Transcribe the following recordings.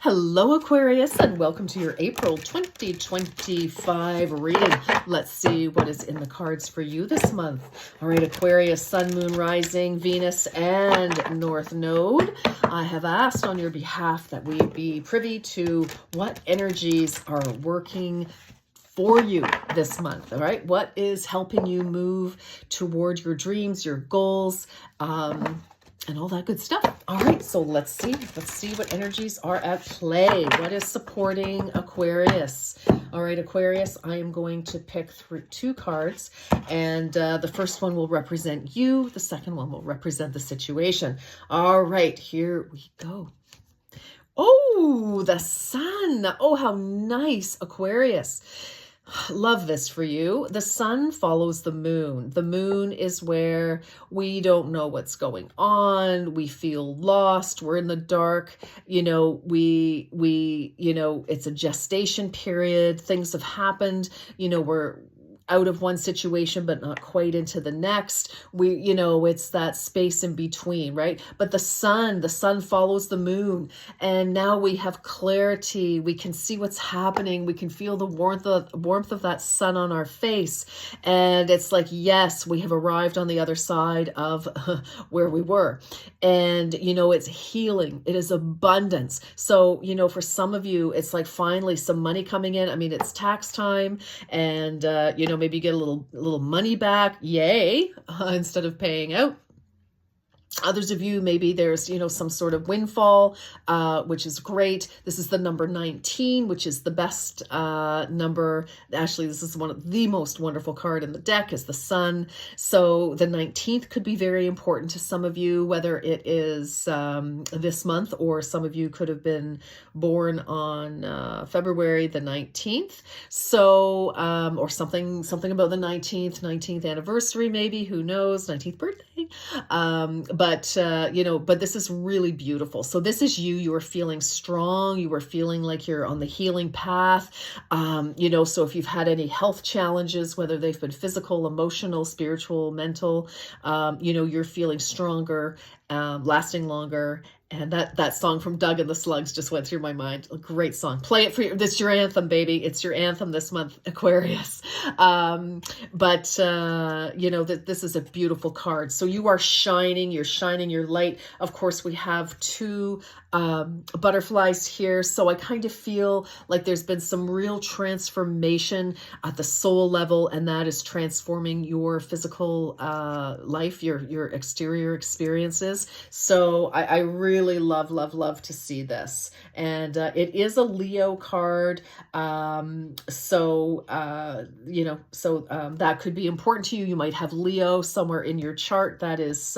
Hello, Aquarius, and welcome to your April 2025 reading. Let's see what is in the cards for you this month. All right, Aquarius, Sun, Moon, Rising, Venus, and North Node. I have asked on your behalf that we be privy to what energies are working for you this month. All right, what is helping you move toward your dreams, your goals, and all that good stuff. All right, so let's see what energies are at play. What is supporting Aquarius? All right, Aquarius, I am going to pick two cards, and the first one will represent you. The second one will represent the situation. All right, here we go. Oh, the sun. Oh, how nice, Aquarius. Love this for you. The sun follows the moon. The moon is where we don't know what's going on. We feel lost. We're in the dark. You know, it's a gestation period. Things have happened. You know, we're out of one situation, but not quite into the next. It's that space in between, right? But the sun follows the moon. And now we have clarity. We can see what's happening. We can feel the warmth of that sun on our face. And it's like, yes, we have arrived on the other side of where we were. And, it's healing. It is abundance. So, for some of you, it's like finally some money coming in. I mean, it's tax time and, maybe you get a little money back, yay, instead of paying out. Others of you, maybe there's, some sort of windfall, which is great. This is the number 19, which is the best number. Actually, this is one of the most wonderful card in the deck is the sun. So the 19th could be very important to some of you, whether it is this month or some of you could have been born on February the 19th. So, or something about the 19th anniversary, maybe, who knows, 19th birthday. But this is really beautiful. So this is you are feeling strong. You are feeling like you're on the healing path. So if you've had any health challenges, whether they've been physical, emotional, spiritual, mental, you're feeling stronger, lasting longer. And that song from Doug and the Slugs just went through my mind. A great song. Play it for you. That's your anthem, baby. It's your anthem this month, Aquarius. This is a beautiful card. So you are shining. You're shining your light. Of course, we have two butterflies here. So I kind of feel like there's been some real transformation at the soul level, and that is transforming your physical life, your exterior experiences. So I really love to see this. And it is a Leo card. That could be important to you. You might have Leo somewhere in your chart that is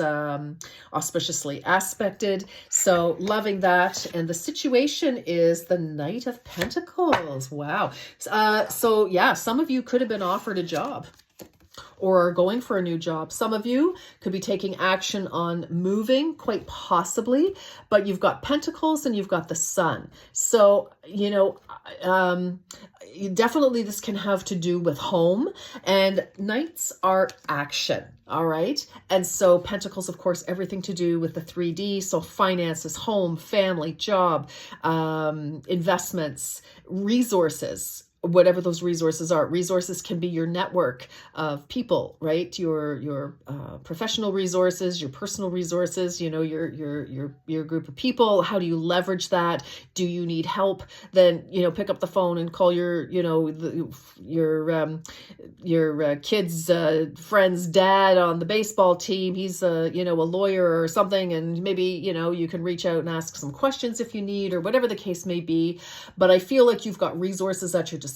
auspiciously aspected. So loving that. And the situation is the Knight of Pentacles. Wow. Some of you could have been offered a job or going for a new job. Some of you could be taking action on moving, quite possibly, but you've got Pentacles and you've got the Sun. So, definitely this can have to do with home, and Knights are action. All right. And so Pentacles, of course, everything to do with the 3D. So finances, home, family, job, investments, resources, whatever those resources are. Resources can be your network of people, right? Your professional resources, your personal resources, your group of people. How do you leverage that? Do you need help? Then, pick up the phone and call your kid's friend's dad on the baseball team. He's a lawyer or something. And maybe, you can reach out and ask some questions if you need, or whatever the case may be. But I feel like you've got resources at your disposal.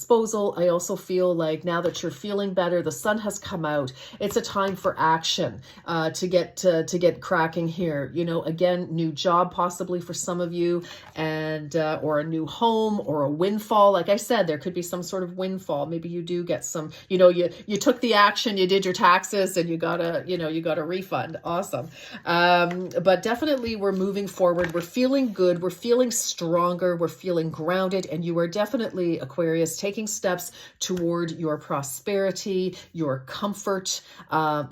I also feel like now that you're feeling better, the sun has come out. It's a time for action to get cracking here. Again, new job possibly for some of you, and or a new home or a windfall. Like I said, there could be some sort of windfall. Maybe you do get some. You took the action. You did your taxes, and you got a refund. Awesome. But definitely, we're moving forward. We're feeling good. We're feeling stronger. We're feeling grounded, and you are definitely, Aquarius, taking steps toward your prosperity, your comfort.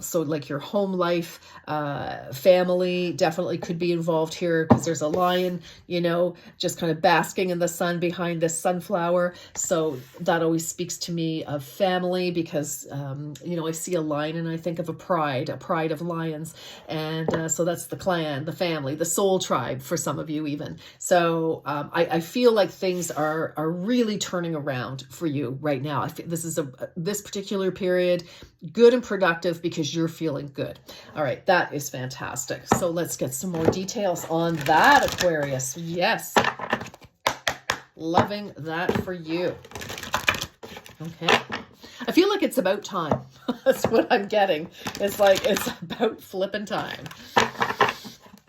So like your home life, family definitely could be involved here, because there's a lion, you know, just kind of basking in the sun behind this sunflower. So that always speaks to me of family, because, you know, I see a lion and I think of a pride of lions. And so that's the clan, the family, the soul tribe for some of you even. So I feel like things are really turning around for you right now. I feel this is this particular period good and productive because you're feeling good. All right, that is fantastic. So let's get some more details on that, Aquarius. Yes, loving that for you. Okay, I feel like it's about time. That's what I'm getting. It's like it's about flipping time.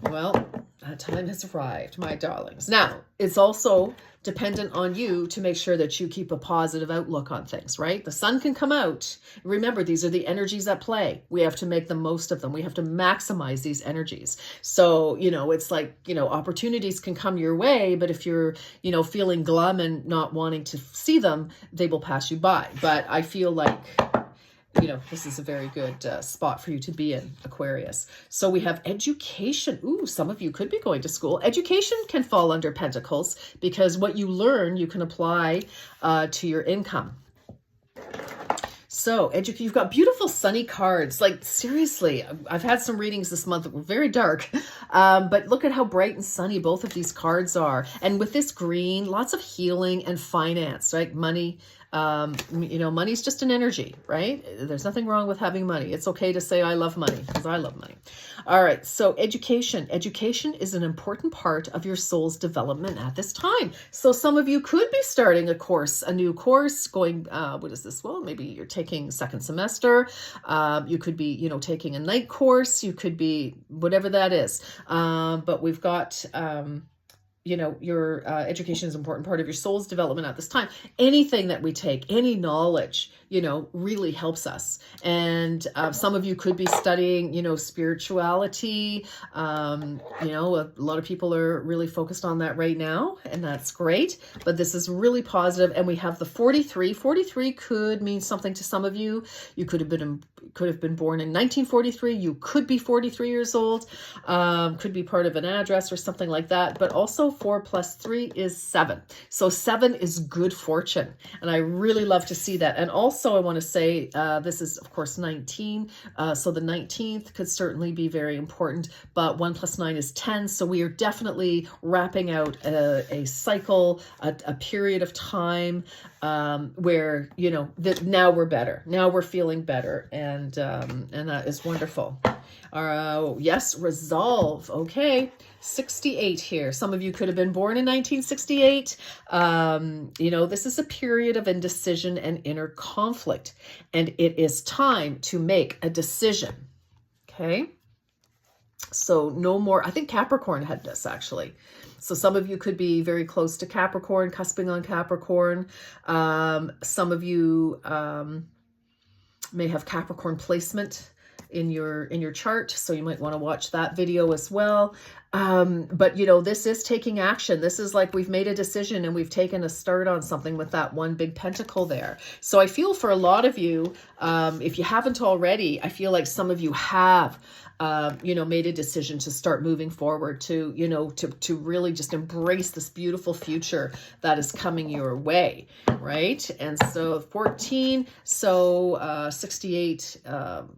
Well, that time has arrived, my darlings. Now, it's also dependent on you to make sure that you keep a positive outlook on things, right? The sun can come out. Remember, these are the energies at play. We have to make the most of them. We have to maximize these energies. So, you know, it's like, you know, opportunities can come your way, but if you're, you know, feeling glum and not wanting to see them, they will pass you by. But I feel like, you know, this is a very good spot for you to be in, Aquarius. So we have education. Ooh, some of you could be going to school. Education can fall under Pentacles, because what you learn, you can apply to your income. So you've got beautiful sunny cards. Like seriously, I've had some readings this month that were very dark, but look at how bright and sunny both of these cards are. And with this green, lots of healing and finance, right? Money. You know, money's just an energy, right? There's nothing wrong with having money. It's okay to say, I love money, because I love money. All right. So education is an important part of your soul's development at this time. So some of you could be starting a new course, going, what is this? Well, maybe you're taking second semester. You could be, you know, taking a night course. You could be whatever that is. But we've got, you know, your education is an important part of your soul's development at this time. Anything that we take, any knowledge, you know, really helps us. And some of you could be studying, you know, spirituality. You know, a lot of people are really focused on that right now, and that's great. But this is really positive. And we have the 43. 43 could mean something to some of you. You could have been born in 1943. You could be 43 years old. Could be part of an address or something like that. But also 4 plus 3 is 7. So 7 is good fortune. And I really love to see that. And also I want to say, this is of course 19. So the 19th could certainly be very important, but 1 plus 9 is 10. So we are definitely wrapping out a cycle, a period of time, where, you know, that now we're better. Now we're feeling better. And that is wonderful. Yes, resolve. Okay. 68 here. Some of you could have been born in 1968. You know, this is a period of indecision and inner conflict, and it is time to make a decision. Okay. So no more, I think Capricorn had this actually. So some of you could be very close to Capricorn, cusping on Capricorn. Some of you may have Capricorn placement in your chart, so you might want to watch that video as well. But you know, this is taking action. This is like we've made a decision and we've taken a start on something with that one big pentacle there. So I feel for a lot of you, if you haven't already, I feel like some of you have you know, made a decision to start moving forward, to, you know, to really just embrace this beautiful future that is coming your way, right? And so 14, so 68,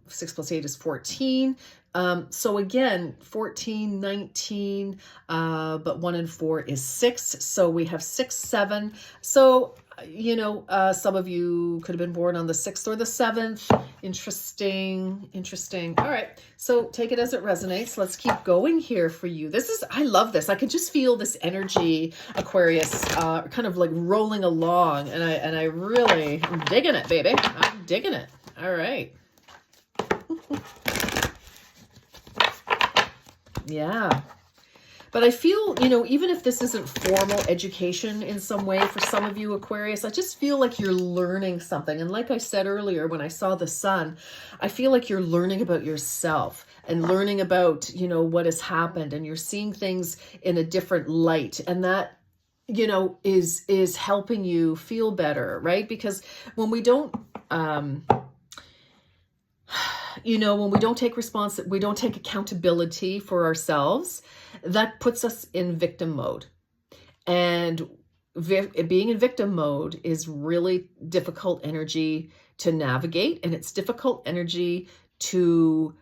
6 plus 8 is 14. So again, 14, 19, but 1 and 4 is 6. So we have 6, 7. So, you know, some of you could have been born on the 6th or the 7th. Interesting. All right. So take it as it resonates. Let's keep going here for you. I love this. I can just feel this energy, Aquarius, kind of like rolling along. And I really am digging it, baby. I'm digging it. All right. Yeah. But I feel, you know, even if this isn't formal education in some way for some of you, Aquarius, I just feel like you're learning something. And like I said earlier, when I saw the sun, I feel like you're learning about yourself and learning about, you know, what has happened, and you're seeing things in a different light. And that you know, is helping you feel better, right? Because when we don't, you know, when we don't take we don't take accountability for ourselves, that puts us in victim mode. And being in victim mode is really difficult energy to navigate, and it's difficult energy to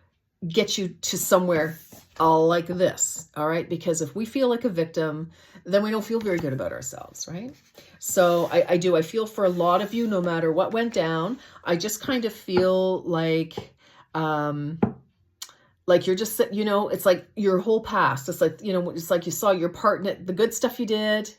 get you to somewhere like this, all right? Because if we feel like a victim, then we don't feel very good about ourselves, right? So I feel for a lot of you, no matter what went down, I just kind of feel like you're just, you know, it's like your whole past. It's like, you know, it's like you saw your part in it, the good stuff you did,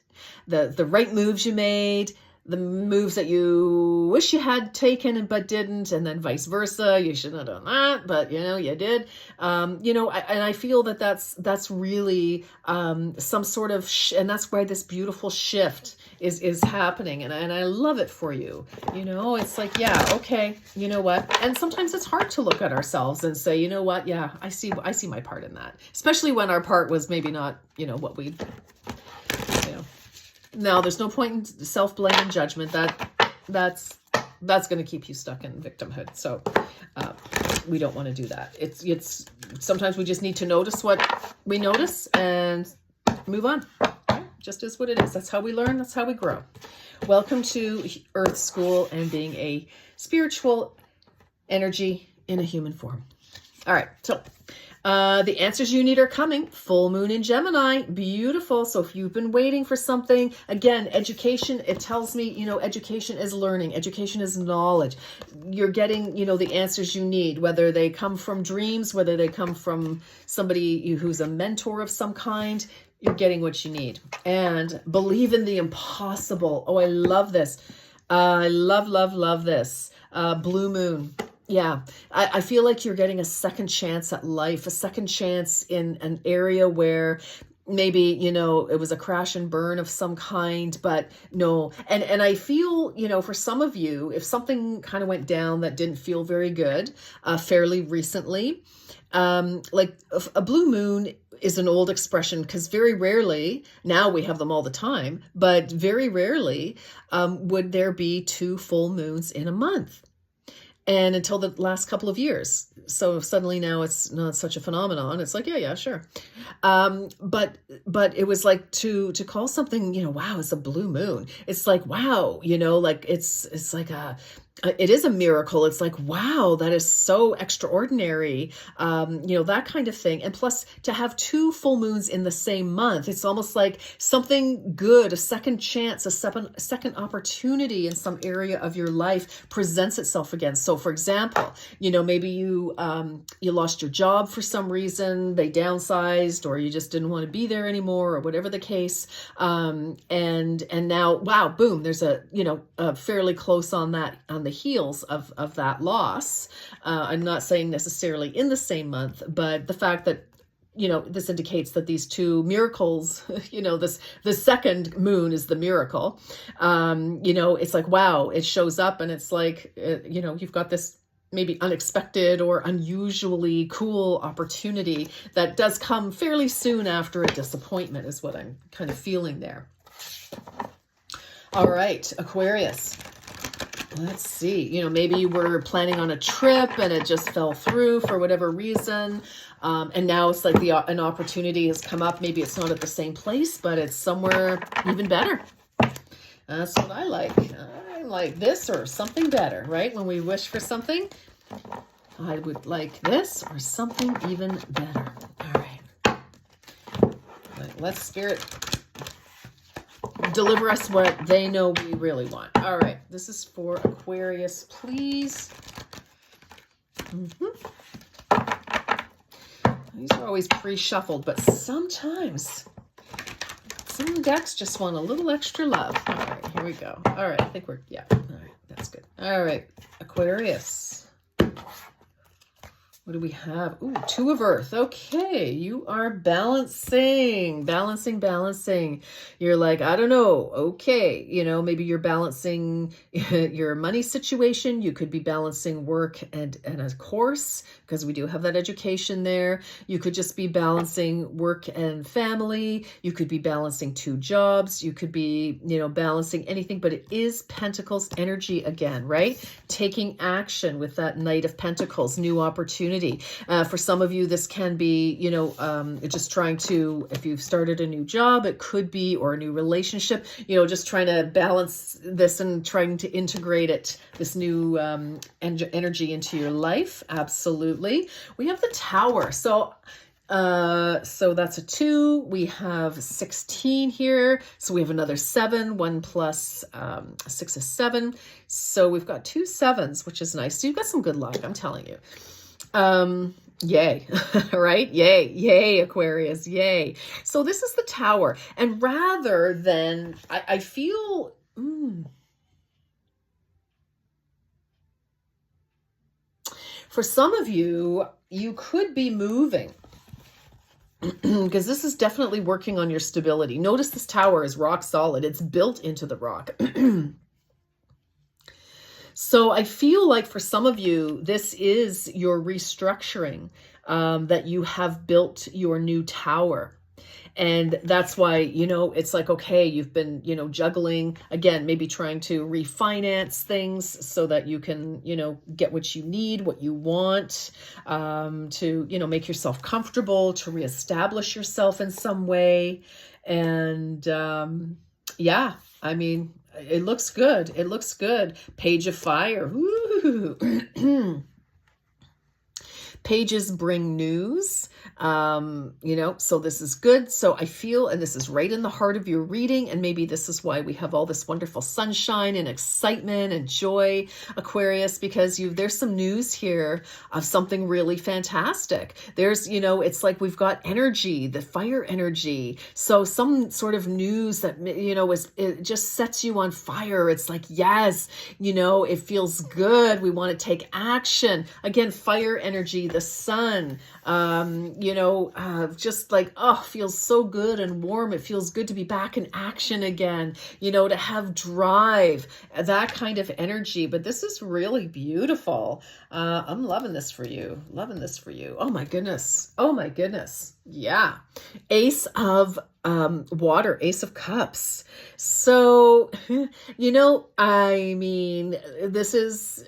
the right moves you made, the moves that you wish you had taken but didn't, and then vice versa. You shouldn't have done that, but you know, you did. You know, and I feel that that's really some sort of, and that's why this beautiful shift is happening, and I love it for you. You know, it's like, yeah, okay, you know what? And sometimes it's hard to look at ourselves and say, you know what? Yeah, I see my part in that, especially when our part was maybe not, you know, what we, you know. Now, there's no point in self-blame and judgment. That's going to keep you stuck in victimhood. So we don't want to do that. It's sometimes we just need to notice what we notice and move on. Just is what it is. That's how we learn. That's how we grow. Welcome to Earth School and being a spiritual energy in a human form. All right. So the answers you need are coming. Full moon in Gemini. Beautiful. So if you've been waiting for something, again, education, it tells me, you know, education is learning. Education is knowledge. You're getting, you know, the answers you need, whether they come from dreams, whether they come from somebody who's a mentor of some kind. You're getting what you need. And believe in the impossible. Oh, I love this. I love this. Blue moon. Yeah, I feel like you're getting a second chance at life, a second chance in an area where maybe, you know, it was a crash and burn of some kind, but no. And I feel, you know, for some of you, if something kind of went down that didn't feel very good fairly recently, like a blue moon is an old expression, because very rarely, now we have them all the time, but very rarely would there be 2 full moons in a month. And until the last couple of years. So suddenly now it's not such a phenomenon. It's like, yeah, sure. But it was like to call something, you know, wow, it's a blue moon. It's like, wow, you know, like it's like it is a miracle. It's like, wow, that is so extraordinary. You know, that kind of thing. And plus to have 2 full moons in the same month, it's almost like something good, a second chance, a second opportunity in some area of your life presents itself again. So for example, you know, maybe you lost your job for some reason, they downsized, or you just didn't want to be there anymore, or whatever the case. And now, wow, boom, there's a, you know, fairly close on the heels of that loss. I'm not saying necessarily in the same month, but the fact that, you know, this indicates that these 2 miracles, you know, the second moon is the miracle. You know, it's like, wow, it shows up and it's like, you know, you've got this maybe unexpected or unusually cool opportunity that does come fairly soon after a disappointment, is what I'm kind of feeling there. All right, Aquarius. Let's see, you know, maybe you were planning on a trip and it just fell through for whatever reason. And now it's like an opportunity has come up. Maybe it's not at the same place, but it's somewhere even better. That's what I like. I like this or something better, right? When we wish for something, I would like this or something even better. All right. Let's Spirit deliver us what they know we really want. All right. This is for Aquarius, please. These are always pre-shuffled, but sometimes some decks just want a little extra love. All right, here we go. All right, I think we're, yeah. All right, that's good. All right, Aquarius. What do we have? Ooh, Two of Earth. Okay, you are balancing. You're like, I don't know. Okay, maybe you're balancing your money situation. You could be balancing work and a course, because we do have that education there. You could just be balancing work and family. You could be balancing 2 jobs. You could be, balancing anything, but it is Pentacles energy again, right? Taking action with that Knight of Pentacles, new opportunity. For some of you, this can be, just trying to, if you've started a new job, it could be, or a new relationship, just trying to balance this and trying to integrate it, this new energy into your life. Absolutely. We have the Tower. So that's a 2. We have 16 here. So we have another 7. 1 plus 6 is 7. So we've got 2 7s, which is nice. So you've got some good luck, I'm telling you. Yay, right? Yay, Aquarius, yay. So this is the Tower. And rather than, I feel, for some of you, you could be moving. Because this is definitely working on your stability. Notice this Tower is rock solid. It's built into the rock. So I feel like for some of you, this is your restructuring, that you have built your new tower. And that's why, it's like, okay, you've been, juggling, again, maybe trying to refinance things so that you can, get what you need, what you want, to, make yourself comfortable, to reestablish yourself in some way. And yeah, I mean, it looks good. It looks good. Page of Fire. Ooh. Pages bring news, so this is good. So I feel, and this is right in the heart of your reading, and maybe this is why we have all this wonderful sunshine and excitement and joy, Aquarius, because there's some news here of something really fantastic. There's, it's like we've got energy, the fire energy. So some sort of news that, it just sets you on fire. It's like, yes, it feels good. We want to take action. Again, fire energy, the sun, just like, feels so good and warm. It feels good to be back in action again, to have drive, that kind of energy. But this is really beautiful. I'm loving this for you. Oh my goodness. Yeah. Ace of water, Ace of Cups. So, I mean, this is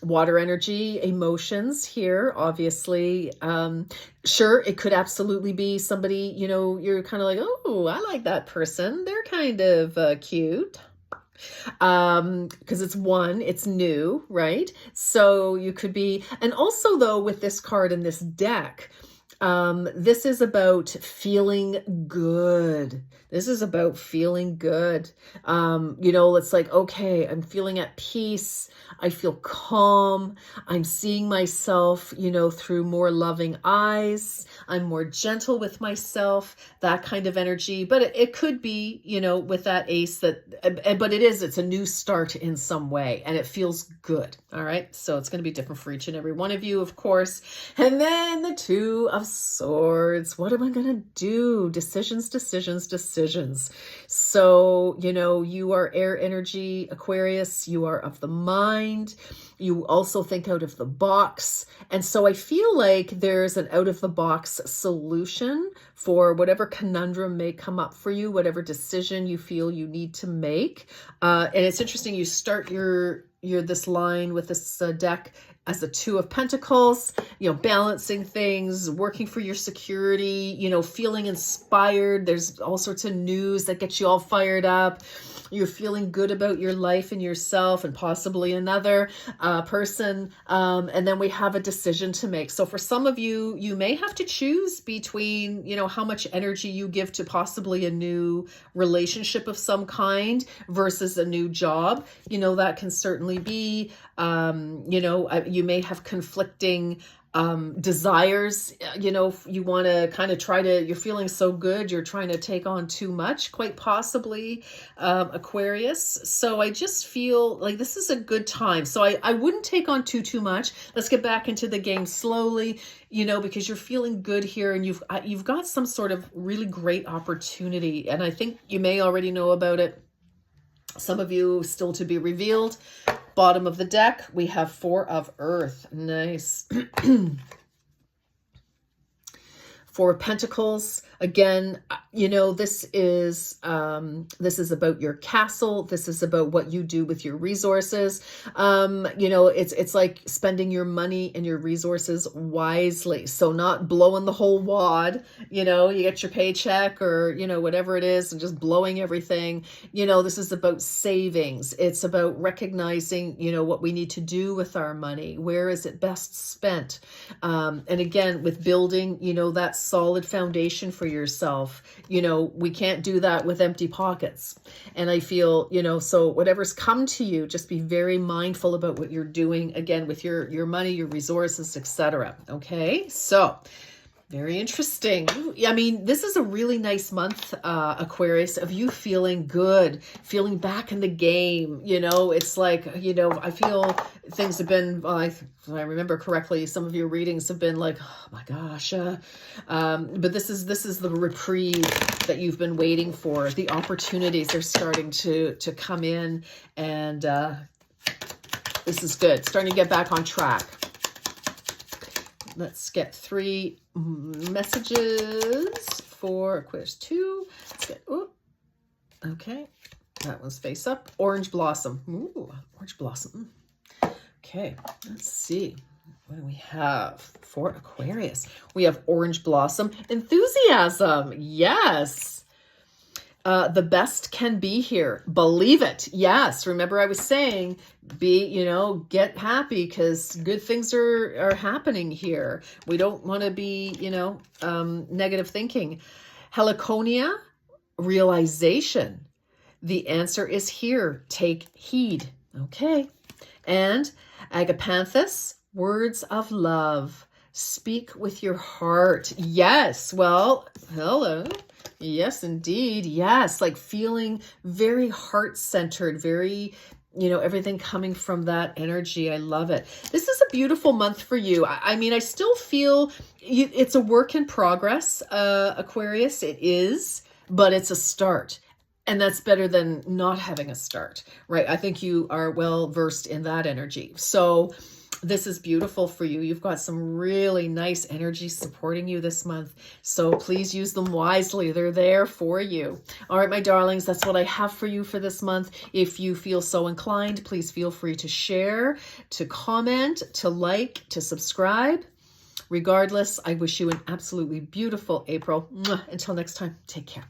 water energy, emotions here, obviously. Sure, it could absolutely be somebody, you're kind of like, oh, I like that person. They're kind of cute. Because it's new, right? So you could be, and also though, with this card in this deck, this is about feeling good. It's like, okay, I'm feeling at peace. I feel calm. I'm seeing myself, through more loving eyes. I'm more gentle with myself, that kind of energy. But it could be, with that ace but it's a new start in some way, and it feels good. All right. So it's going to be different for each and every one of you, of course. And then the 2 of Swords. What am I going to do? Decisions. So, you are air energy, Aquarius. You are of the mind. You also think out of the box. And so I feel like there's an out of the box solution for whatever conundrum may come up for you, whatever decision you feel you need to make. And it's interesting. You start your this line with this deck as the 2 of Pentacles, balancing things, working for your security, feeling inspired. There's all sorts of news that gets you all fired up. You're feeling good about your life and yourself and possibly another person. And then we have a decision to make. So for some of you, you may have to choose between, how much energy you give to possibly a new relationship of some kind versus a new job. That can certainly be, you may have conflicting desires, you know, you want to kind of you're feeling so good, you're trying to take on too much, quite possibly, Aquarius. So I just feel like this is a good time. So I wouldn't take on too much. Let's get back into the game slowly, you know, because you're feeling good here, and you've got some sort of really great opportunity. And I think you may already know about it. Some of you still to be revealed. Bottom of the deck, we have Four of Earth. Nice. Four of Pentacles. Again, you know, this is about your castle. This is about what you do with your resources. You know, it's like spending your money and your resources wisely. So not blowing the whole wad, you know, you get your paycheck or, you know, whatever it is, and just blowing everything. You know, this is about savings. It's about recognizing, you know, what we need to do with our money. Where is it best spent? And again, with building, you know, that solid foundation for yourself. You know, we can't do that with empty pockets. And I feel, you know, so whatever's come to you, just be very mindful about what you're doing, again, with your money, your resources, etc. Okay, so very interesting. I mean, this is a really nice month, Aquarius, of you feeling good, feeling back in the game. You know, it's like, you know, I feel things have been, well, if I remember correctly, some of your readings have been like, oh my gosh. But this is the reprieve that you've been waiting for. The opportunities are starting to come in, and this is good. Starting to get back on track. Let's get 3 messages for Aquarius 2. Let's get, ooh, okay, that one's face up. Orange Blossom. Ooh, Orange Blossom. Okay, let's see. What do we have for Aquarius? We have Orange Blossom. Enthusiasm. Yes. The best can be here. Believe it. Yes. Remember I was saying, you know, get happy because good things are happening here. We don't want to be, you know, negative thinking. Heliconia, realization. The answer is here. Take heed. Okay. And Agapanthus, words of love. Speak with your heart. Yes. Well, hello. Yes, indeed. Yes. Like feeling very heart-centered, very, you know, everything coming from that energy. I love it. This is a beautiful month for you. I mean, I still feel it's a work in progress, Aquarius. It is, but it's a start. And that's better than not having a start, right? I think you are well versed in that energy. So this is beautiful for you. You've got some really nice energy supporting you this month. So please use them wisely. They're there for you. All right, my darlings, that's what I have for you for this month. If you feel so inclined, please feel free to share, to comment, to like, to subscribe. Regardless, I wish you an absolutely beautiful April. Until next time, take care.